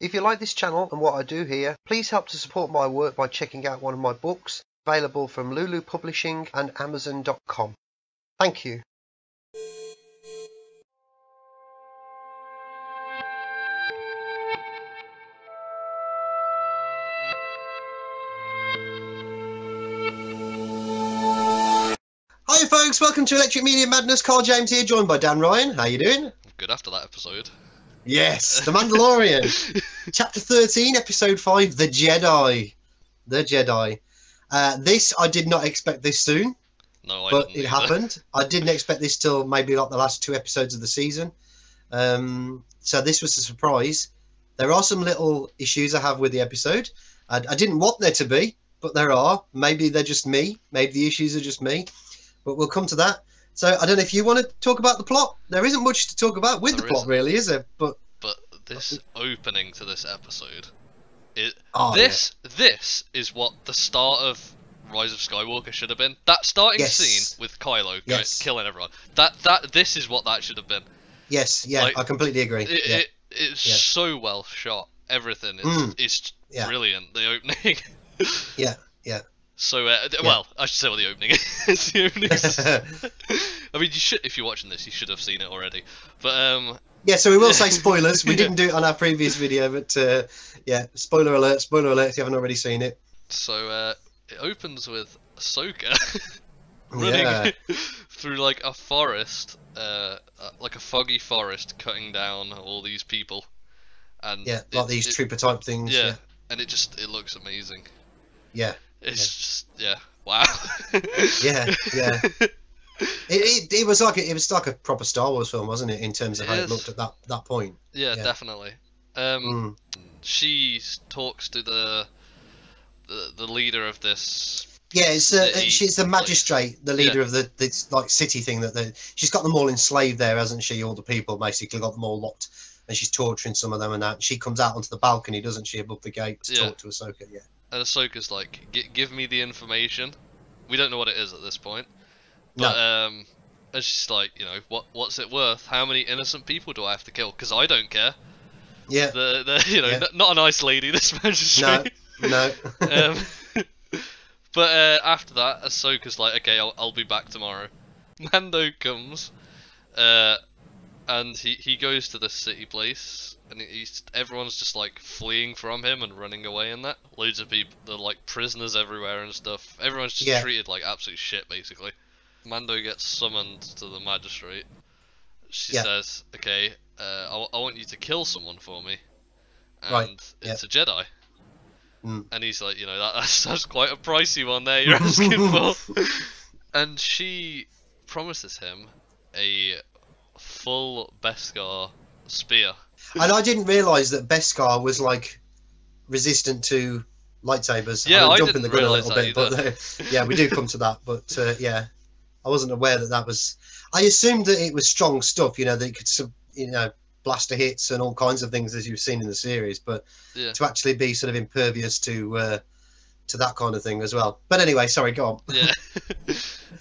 If you like this channel and what I do here, please help to support my work by checking out one of my books, available from Lulu Publishing and Amazon.com. Thank you. Hi folks, welcome to Electric Media Madness. Carl James here, joined by Dan Ryan. How you doing? Good after that episode. Yes, The Mandalorian. Chapter 13, Episode 5, The Jedi. The Jedi. This, I did not expect this soon. No, but didn't it either. happened. I didn't expect this till maybe like the last 2 episodes of the season. So this was a surprise. There are some little issues I have with the episode. I didn't want there to be, but there are. Maybe they're just me. Maybe the issues are just me. But we'll come to that. So I don't know if you want to talk about the plot. There isn't much to talk about with the plot, really, is there? But this opening to this episode, this is what the start of Rise of Skywalker should have been. That starting scene with Kylo killing everyone. This is what that should have been. Yes, yeah, like, I completely agree. It's so well shot. Everything is brilliant. The opening. yeah. So, well, I should say what the opening is. The opening is... I mean, you should, if you're watching this, you should have seen it already. But yeah, so we will say spoilers. We didn't do it on our previous video, but yeah, spoiler alert if you haven't already seen it. So it opens with Ahsoka running through like a forest, like a foggy forest, cutting down all these people, and like these trooper type things. Yeah, and it looks amazing. Yeah. It's just wow. yeah. It was like a proper Star Wars film, wasn't it? In terms of how it looked at that point. Yeah, definitely. She talks to the leader of this. Yeah, she's the magistrate, the leader of this like city thing she's got them all enslaved there, hasn't she? All the people basically got them all locked, and she's torturing some of them and that. She comes out onto the balcony, doesn't she, above the gate to talk to Ahsoka? Yeah. And Ahsoka's like, give me the information. We don't know what it is at this point. But and she's like, you know, what's it worth? How many innocent people do I have to kill? Because I don't care. Yeah. Not a nice lady, this magistrate. No. But after that, Ahsoka's like, okay, I'll be back tomorrow. Mando comes, and he goes to the city place, and everyone's just like fleeing from him and running away and that. Loads of people, they're like prisoners everywhere and stuff. Everyone's just treated like absolute shit, basically. Mando gets summoned to the magistrate. She says, okay, I want you to kill someone for me. And it's a Jedi. And he's like, you know, that's quite a pricey one there you're asking for. And she promises him a full Beskar spear. And I didn't realise that Beskar was like resistant to lightsabers. Yeah, I jumping didn't the gun a realise little bit, but yeah, we do come to that. But yeah, I wasn't aware that was. I assumed that it was strong stuff, you know, that it could, blaster hits and all kinds of things as you've seen in the series, but to actually be sort of impervious to that kind of thing as well. But anyway, sorry, go on. Yeah,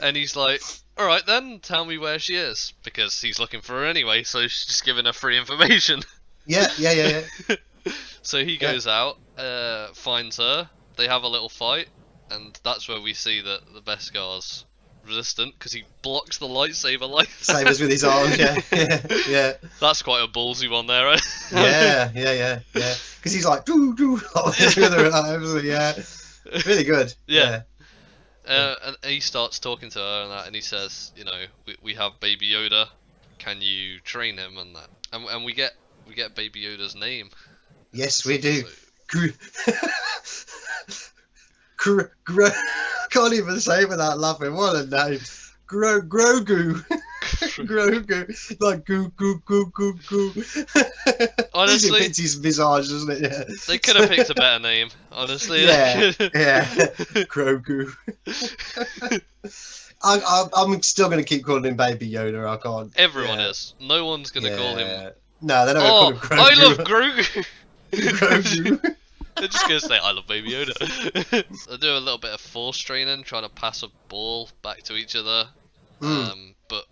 and he's like, all right then, tell me where she is, because he's looking for her anyway, so she's just giving her free information. Yeah. So he goes out, finds her, they have a little fight, and that's where we see that the Beskar's resistant, because he blocks the lightsaber like that. Sabers with his arms, yeah. That's quite a ballsy one there, right? yeah. Because he's like, doo, yeah. Really good. Yeah. And he starts talking to her and that, and he says, you know, we have Baby Yoda, can you train him and that? And we get Baby Yoda's name. Yes, we do. Can't even say it without laughing. What a name. Grogu. Grogu. Like goo. Honestly, it's his visage, doesn't it? Yeah. They could have picked a better name, honestly. Yeah. Grogu. I'm still going to keep calling him Baby Yoda. I can't. Everyone is. No one's going to call him. No, they're not going to call him Grogu. I love Grogu. Grogu. They're just going to say, I love Baby Yoda. They do a little bit of force training, trying to pass a ball back to each other. But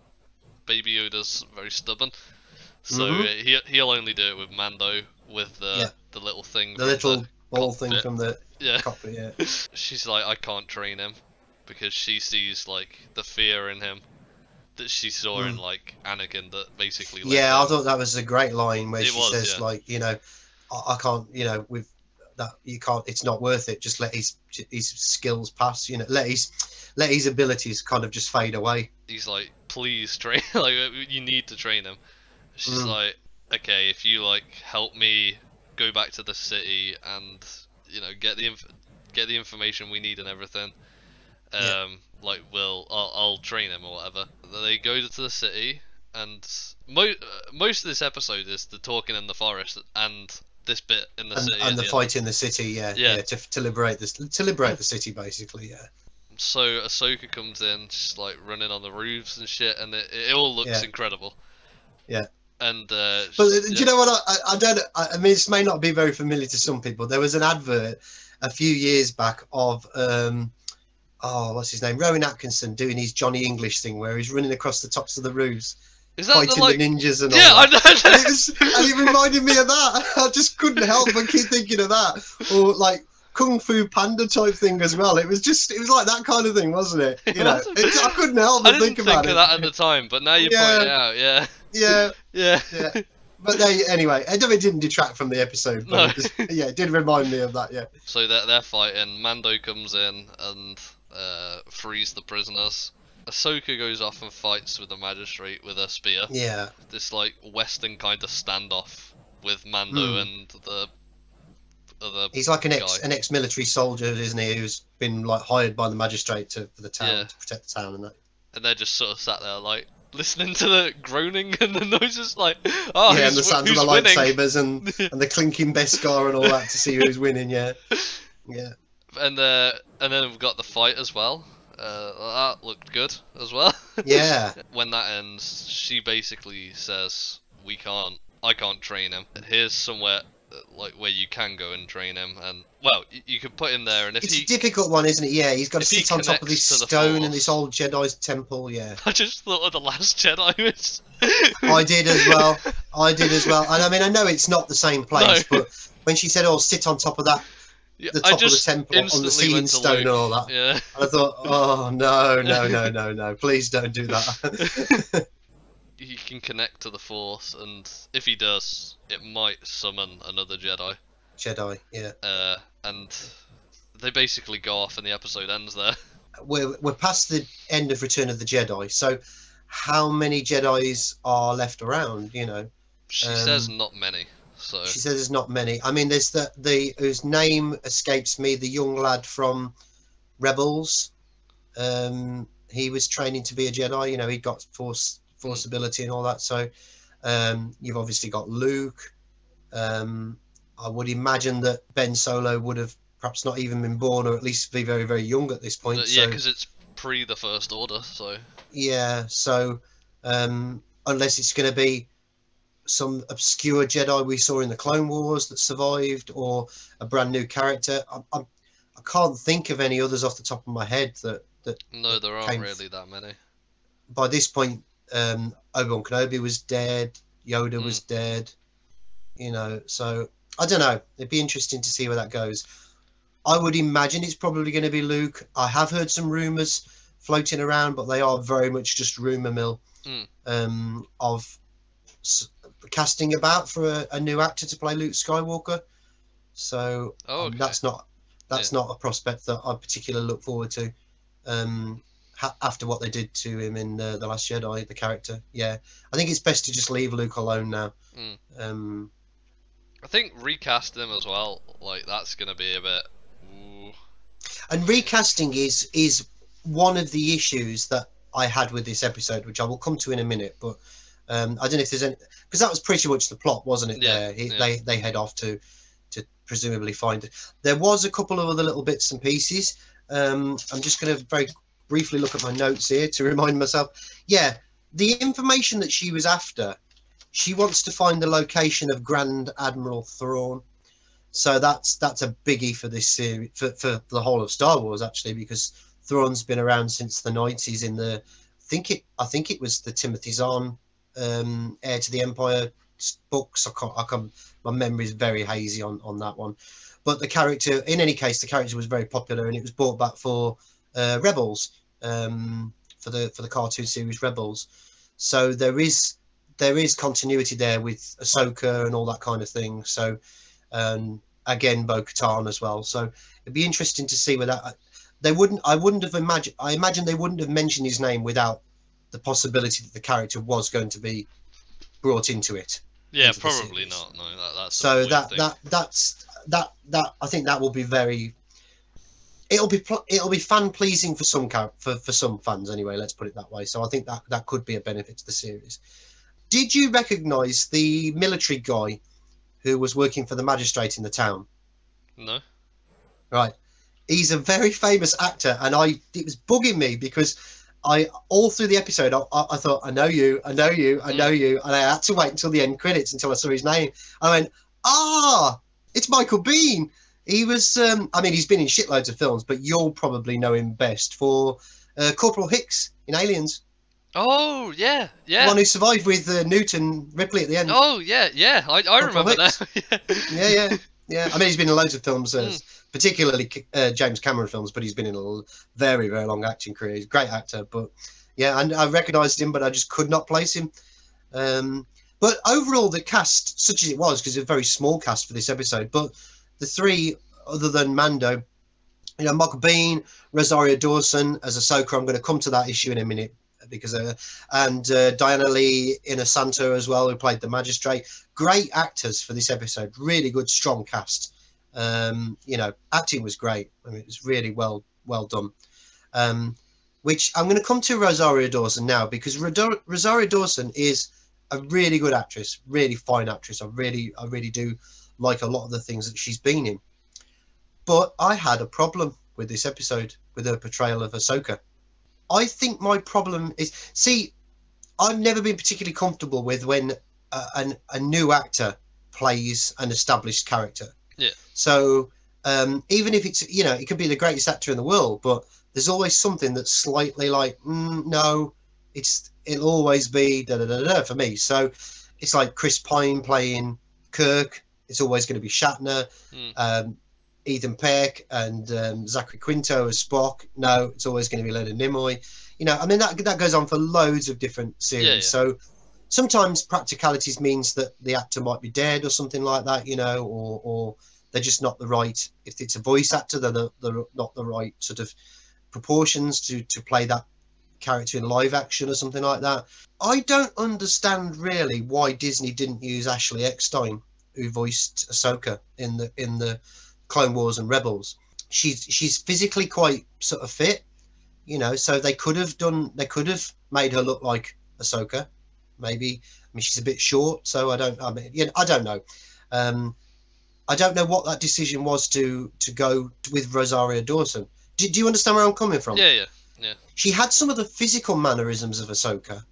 Baby Yoda's very stubborn. So he'll only do it with Mando, with the little thing, the from little the ball cockpit. thing from the Yeah. cockpit. Yeah. She's like, I can't train him because she sees like the fear in him that she saw in like Anakin that basically led Yeah, I him. thought that was a great line where It she was, says, yeah. like, I can't, with that, you can't. It's not worth it. Just let his skills pass. Let his abilities kind of just fade away. He's like, please train. Like, you need to train him. She's like, okay, if you like help me go back to the city and get the information we need and everything, like I'll train him or whatever. They go to the city, and most of this episode is the talking in the forest and this bit in the city and the end. fight in the city. Yeah. To liberate the city, basically. Yeah. So Ahsoka comes in, she's like running on the roofs and shit, and it all looks incredible. Yeah. And but do you know what? I don't. I mean, this may not be very familiar to some people. There was an advert a few years back of what's his name? Rowan Atkinson doing his Johnny English thing where he's running across the tops of the roofs, is that fighting the ninjas and all I know. And it reminded me of that. I just couldn't help but keep thinking of that. Or like Kung Fu Panda type thing as well. It was like that kind of thing, wasn't it? I couldn't help but think about it. I didn't think of that at the time, but now you point it out, yeah. Yeah. But anyway, it didn't detract from the episode. But it did remind me of that. Yeah. So they're fighting. Mando comes in and frees the prisoners. Ahsoka goes off and fights with the magistrate with a spear. Yeah. This like Western kind of standoff with Mando and the other. He's like an ex-military soldier, isn't he? Who's been like hired by the magistrate for the town to protect the town and that. And they're just sort of sat there like listening to the groaning and the noises, like and the sounds of the lightsabers and the clinking Beskar and all that to see who's winning. Yeah. And then we've got the fight as well. That looked good as well. Yeah. When that ends, she basically says, I can't train him. Here's somewhere like where you can go and train him, and well, you could put him there, and if it's a difficult one, isn't it? Yeah, he's got to sit on top of this stone in this old Jedi's temple. Yeah. I just thought of the Last Jedi. I did as well. And I mean, I know it's not the same place, but when she said, sit on top of that, the top of the temple on the sealing stone and all that, and I thought, oh no, please don't do that. He can connect to the Force, and if he does, it might summon another Jedi. Yeah. And they basically go off, and the episode ends there. We're past the end of Return of the Jedi, so how many Jedis are left around? She says not many. So she says there's not many. I mean, there's the whose name escapes me, the young lad from Rebels. He was training to be a Jedi. He got Force ability and all that. So you've obviously got Luke. I would imagine that Ben Solo would have perhaps not even been born, or at least be very, very young at this point. Yeah, because it's pre the First Order. So yeah. So unless it's going to be some obscure Jedi we saw in the Clone Wars that survived, or a brand new character, I can't think of any others off the top of my head that no, there aren't really that many. By this point, Obi-Wan Kenobi was dead, Yoda was dead, so I don't know. It'd be interesting to see where that goes. I would imagine it's probably going to be Luke. I have heard some rumours floating around, but they are very much just rumour mill of casting about for a new actor to play Luke Skywalker. So that's not a prospect that I particularly look forward to. After what they did to him in The Last Jedi, the character. Yeah, I think it's best to just leave Luke alone now. I think recast him as well, like that's going to be a bit... Ooh. And recasting is one of the issues that I had with this episode, which I will come to in a minute, but I don't know if there's any... Because that was pretty much the plot, wasn't it? Yeah. They head off to presumably find it. There was a couple of other little bits and pieces. I'm just going to very briefly look at my notes here to remind myself. Yeah, the information that she was after, she wants to find the location of Grand Admiral Thrawn. So that's a biggie for this series, for the whole of Star Wars, actually, because Thrawn's been around since the 90s in the... I think it was the Timothy Zahn Heir to the Empire books. My memory is very hazy on that one. But the character, in any case, the character was very popular, and it was brought back for Rebels, for the cartoon series Rebels. So there is continuity there with Ahsoka and all that kind of thing. So again, Bo-Katan as well. So it'd be interesting to see where that I imagine they wouldn't have mentioned his name without the possibility that the character was going to be brought into it. Yeah, probably not. No, that's so that I think that will be very. It'll be fan pleasing for some for some fans anyway. Let's put it that way. So I think that could be a benefit to the series. Did you recognise the military guy who was working for the magistrate in the town? No. Right. He's a very famous actor, and it was bugging me because all through the episode I thought, I know you, and I had to wait until the end credits until I saw his name. I went, it's Michael Biehn. He was, he's been in shitloads of films, but you'll probably know him best for Corporal Hicks in Aliens. Oh, yeah. The one who survived with Newton Ripley at the end. Oh, yeah. I remember that. Yeah. I mean, he's been in loads of films, particularly James Cameron films, but he's been in a very, very long acting career. He's a great actor, but yeah, and I recognised him, but I just could not place him. But overall, the cast, such as it was, because it's a very small cast for this episode, but the three, other than Mando, Michael Biehn, Rosaria Dawson as Ahsoka. I'm going to come to that issue in a minute, because and Diana Lee Inosanto as well, who played the magistrate. Great actors for this episode. Really good, strong cast. Acting was great. I mean, it was really well done. Which I'm going to come to Rosaria Dawson now, because Rosaria Dawson is a really good actress, really fine actress. I really do like a lot of the things that she's been in. But I had a problem with this episode, with her portrayal of Ahsoka. I think my problem is, I've never been particularly comfortable with when a new actor plays an established character. Yeah. So even if it's, it could be the greatest actor in the world, but there's always something that's slightly like, no, it'll always be da-da-da-da for me. So it's like Chris Pine playing Kirk. It's always going to be Shatner. Ethan Peck and Zachary Quinto as Spock. No, it's always going to be Leonard Nimoy. That goes on for loads of different series. Yeah. So sometimes practicalities means that the actor might be dead or something like that, or they're just not the right. If it's a voice actor, they're not the right sort of proportions to play that character in live action or something like that. I don't understand really why Disney didn't use Ashley Eckstein, who voiced Ahsoka in the Clone Wars and Rebels. She's physically quite sort of fit, so they could have made her look like Ahsoka, maybe. I mean, she's a bit short, so I don't know. I don't know what that decision was to go with Rosaria Dawson. Do you understand where I'm coming from? Yeah. She had some of the physical mannerisms of Ahsoka,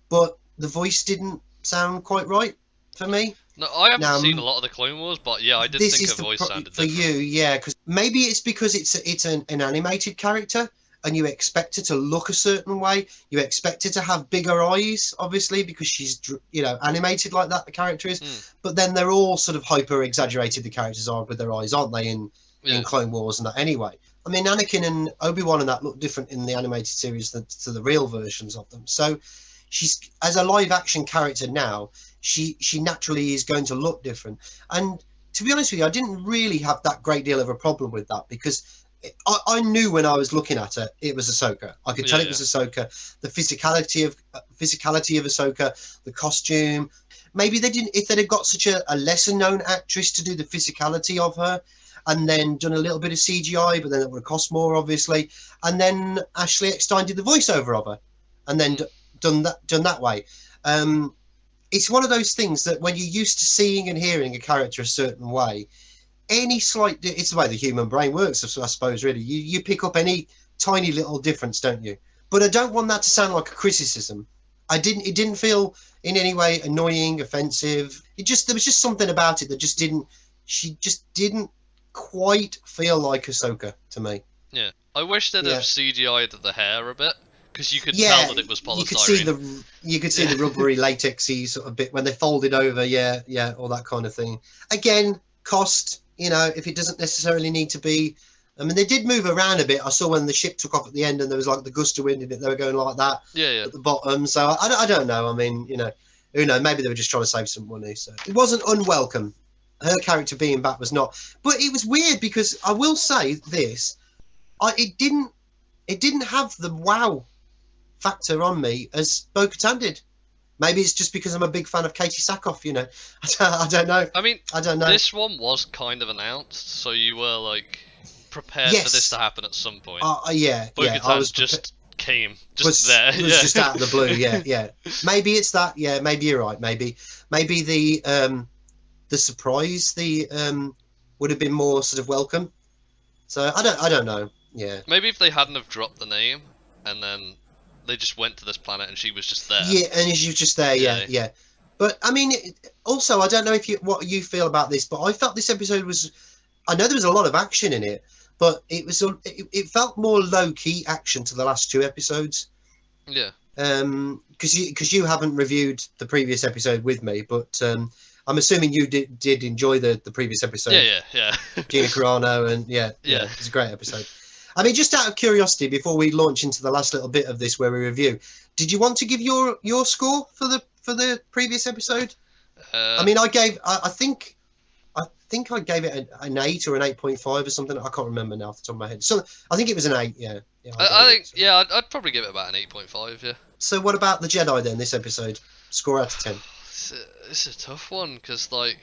but the voice didn't sound quite right for me. No, I haven't seen a lot of the Clone Wars, but yeah, I did think her voice sounded for different. you, yeah, because maybe it's because it's an animated character, and you expect her to look a certain way. You expect her to have bigger eyes, obviously, because she's animated like that. The character is, but then they're all sort of hyper exaggerated. The characters are with their eyes, aren't they? In Clone Wars and that anyway. I mean, Anakin and Obi-Wan and that look different in the animated series than to the real versions of them. So she's, as a live action character now, she naturally is going to look different. And to be honest with you, I didn't really have that great deal of a problem with that, because I knew when I was looking at her, it was Ahsoka. I could tell it was Ahsoka. The physicality of Ahsoka, the costume. Maybe they didn't. If they'd have got such a lesser known actress to do the physicality of her, and then done a little bit of CGI, but then it would have cost more, obviously. And then Ashley Eckstein did the voiceover of her, and then done that way. It's one of those things that when you're used to seeing and hearing a character a certain way, any slight, it's the way the human brain works, I suppose, really. You pick up any tiny little difference, don't you? But I don't want that to sound like a criticism. It didn't feel in any way annoying, offensive. There was just something about it that she just didn't quite feel like Ahsoka to me. Yeah. I wish they'd have CGI'd the hair a bit, because you could tell that it was polystyrene. You could see the rubbery latexy sort of bit when they folded over. Yeah, all that kind of thing. Again, cost. You know, if it doesn't necessarily need to be. I mean, they did move around a bit. I saw when the ship took off at the end, and there was like the gust of wind in it. They were going like that at the bottom. So I don't know. I mean, you know, who knows? Maybe they were just trying to save some money. So it wasn't unwelcome. Her character being back was not. But it was weird because I will say this: it didn't have the wow factor on me as Bo-Katan did. Maybe it's just because I'm a big fan of Katie Sackhoff, you know. I don't know. I mean, I don't know. This one was kind of announced, so you were like prepared for this to happen at some point. Yeah. Bo-Katan was there. Was just out of the blue. Yeah. Maybe it's that. Yeah, maybe you're right. Maybe the surprise would have been more sort of welcome. So I don't know. Yeah. Maybe if they hadn't have dropped the name and then they just went to this planet and she was just there. Yeah, and she was just there. Yeah. But I mean, also I don't know what you feel about this, but I felt this episode was. I know there was a lot of action in it, but it felt more low key action to the last two episodes. Yeah. Because you haven't reviewed the previous episode with me, but I'm assuming you did enjoy the previous episode. Yeah. Gina Carano and yeah, it's a great episode. I mean, just out of curiosity, before we launch into the last little bit of this where we review, did you want to give your score for the previous episode? I mean, I think I gave it an 8 or an 8.5 or something. I can't remember now off the top of my head. So I think it was an 8. Yeah. I'd probably give it about an 8.5. Yeah. So what about the Jedi then? This episode, score out of 10. It's a tough one because like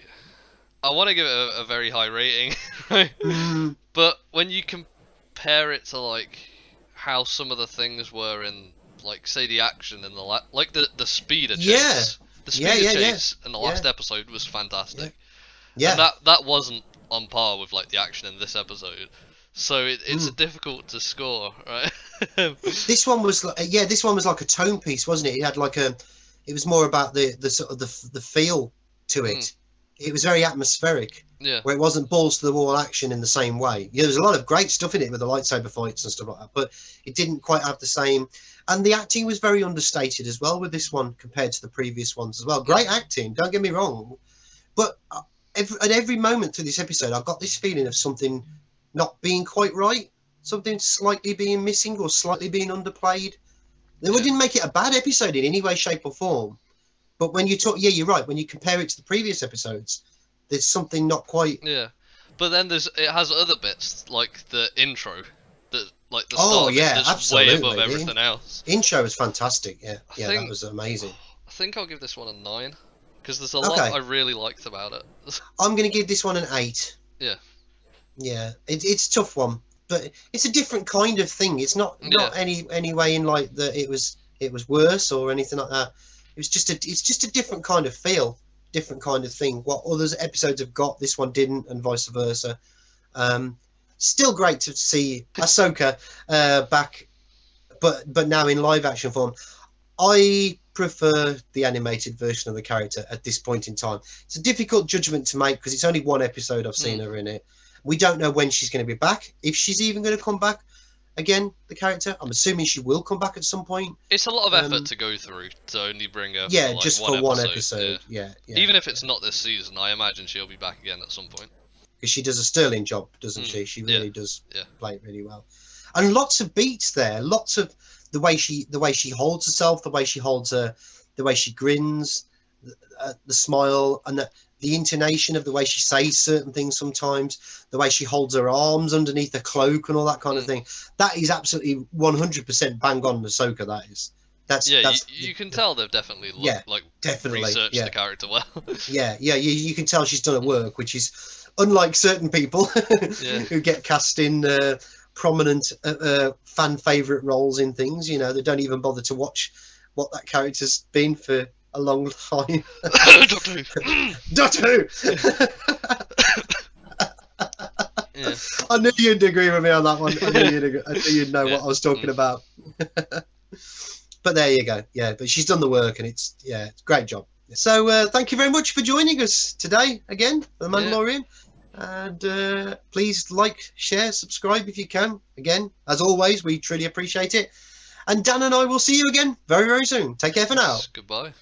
I want to give it a very high rating, right? But when you compare it to like how some of the things were in like say the action and the speed of chase, the speed of chase in the last episode was fantastic. Yeah. And that wasn't on par with like the action in this episode. So it's difficult to score, right? This one was like a tone piece, wasn't it? It had like it was more about the sort of the feel to it. It was very atmospheric. Yeah. Where it wasn't balls to the wall action in the same way. Yeah, there's a lot of great stuff in it with the lightsaber fights and stuff like that, but it didn't quite have the same. And the acting was very understated as well with this one compared to the previous ones as well. Great acting, don't get me wrong, but at every moment through this episode, I got this feeling of something not being quite right, something slightly being missing or slightly being underplayed. They didn't make it a bad episode in any way, shape, or form. But when you talk, you're right. When you compare it to the previous episodes, there's something not quite. Yeah, but then it has other bits like the intro, that like the start. Absolutely. Way above everything else. Intro was fantastic. Yeah, that was amazing. I think I'll give this one a 9 because there's a lot I really liked about it. I'm going to give this one an 8. Yeah. Yeah, it's a tough one, but it's a different kind of thing. It's not any way in like that it was worse or anything like that. It's just a different kind of feel, different kind of thing. What others episodes have got, this one didn't, and vice versa. Still great to see Ahsoka back, but now in live action form. I prefer the animated version of the character at this point in time. It's a difficult judgment to make because it's only one episode I've seen her in it. We don't know when she's going to be back, if she's even going to come back again, the character. I'm assuming she will come back at some point. It's a lot of effort to go through to only bring her for one episode. Yeah. Even if it's not this season, I imagine she'll be back again at some point. Because she does a sterling job, doesn't she? She really does play it really well. And lots of beats there, lots of the way she holds herself, the way she holds her, the way she grins, the smile, and the intonation of the way she says certain things sometimes, the way she holds her arms underneath her cloak and all that kind of thing. That is absolutely 100% bang on Ahsoka, that is. That's you can tell they've definitely researched the character well. You can tell she's done her work, which is unlike certain people who get cast in prominent fan favourite roles in things. You know, they don't even bother to watch what that character's been for a long time. Doctor Who. Yeah. I knew you'd agree with me on that one. I knew you'd know what I was talking about. But there you go. Yeah, but she's done the work, and it's a great job. So thank you very much for joining us today again for The Mandalorian. And please like, share, subscribe if you can. Again, as always, we truly appreciate it. And Dan and I will see you again very, very soon. Take care for now. Goodbye.